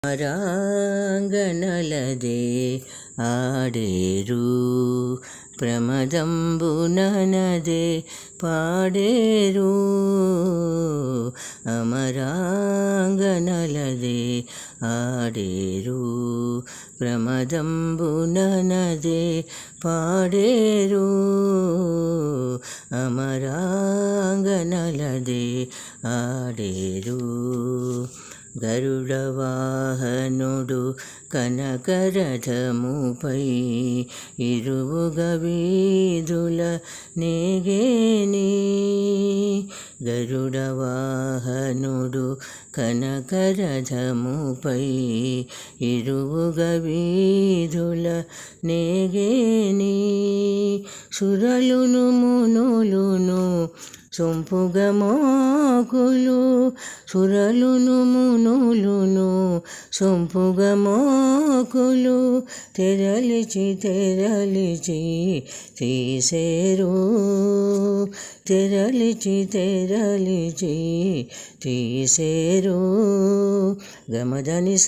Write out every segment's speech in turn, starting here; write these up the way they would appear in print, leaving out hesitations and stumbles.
రంగనలదే ఆడేరు ప్రమదంబుననదే పాడేరు అమరాంగనలదే ఆడేరు ప్రమదంబుననదే పాడేరు అమరాంగనలదే ఆడేరు గరుడవాహనుడు కనకరథముపై ఇరువుగ వీధుల నేగేని గరుడవాహనుడు కనకరథముపై ఇరువుగ వీధుల నేగేని సురలును మునులును సొంపుగమోకులు సురలును మునులును సొంపుగమోకులు తెరలిచి తీసేరు తెరలిచి తీసేరు గమదనిస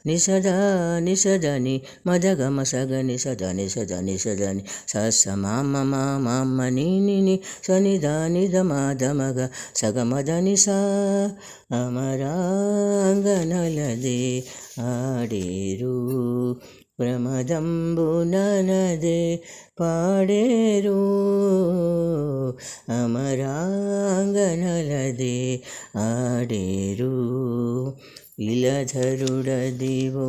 నిసదా నిసదని మదగమ సగ నిసద నిసద నిసదని సస మామ మామ ని సనిదాని దమగ సగమదనిస అమరాంగనలదే ఆడేరు ప్రమదంబుననదే పాడేరు అమరాంగనలదే ఆడేరు ఇలధరుడదివో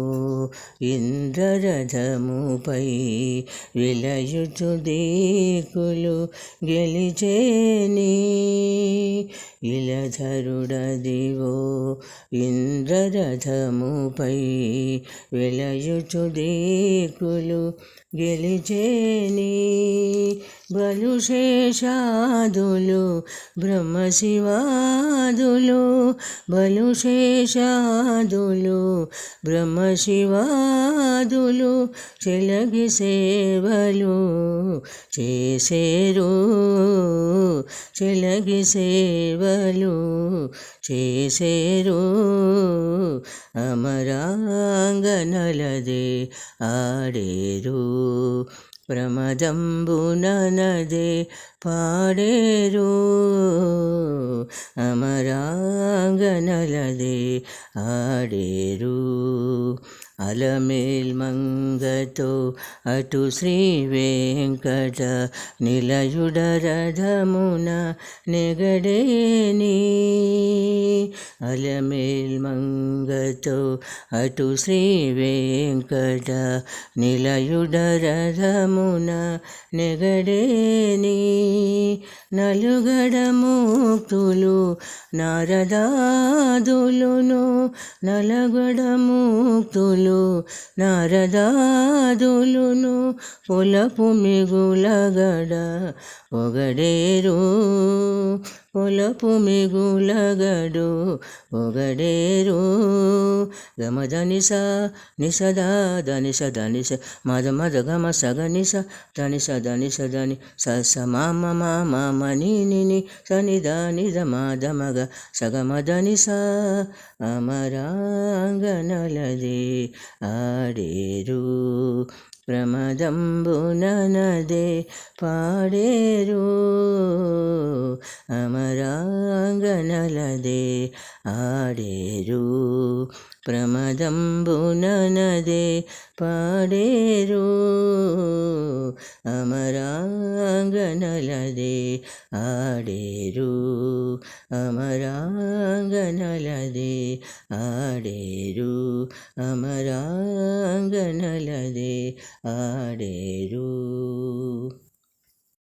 ఇంద్రరథముపై విలయుచు దిక్కులు గెలిచేని ఇలధరుడదివో ఇంద్రరథముపై విలయుచు దిక్కులు గెలిచేని బలుశేషాదులు బ్రహ్మశివాదులు బలుశేషాదులు బ్రహ్మశివాదులు చెలగి సేవలు చేసేరు చెలగి సేవలు చేసేరు అమరాంగనలదే ఆడేరు ప్రమదంబుననదే పాడేరు అమరాంగనలదే ఆడేరు అలమేల్ మంగతో అటు శ్రీ వెంకట నిలయుడ రథమున నెగడేని అలమేల్ మంగతో అటు శ్రీ వెంకట నిలయుడ రథమున నెగడేని నలుగడ ముక్తులు నారదాదులును నలగడ ముక్తులు నారదాదులును పొలపు మిగులగడ ఒగడేరు పొలపు మిగులగడు ఒగడేరు గమదనిస నిసదా ధనిస ధనిస మద మద గమ సగ నిస ధనిస ధనిస ధని సస మామ మామ ని సనిదాని దమగ సగమదనిస అమరాంగనలదే ఆడేరు ప్రమదంబుననదే పాడేరు అమరాంగనలదే ఆడేరు ప్రమదంబుననదే పాడేరు అమరాంగనలదే ఆడేరు అమరాంగనలదే ఆడేరు అమరాంగనలదే ఆడేరు.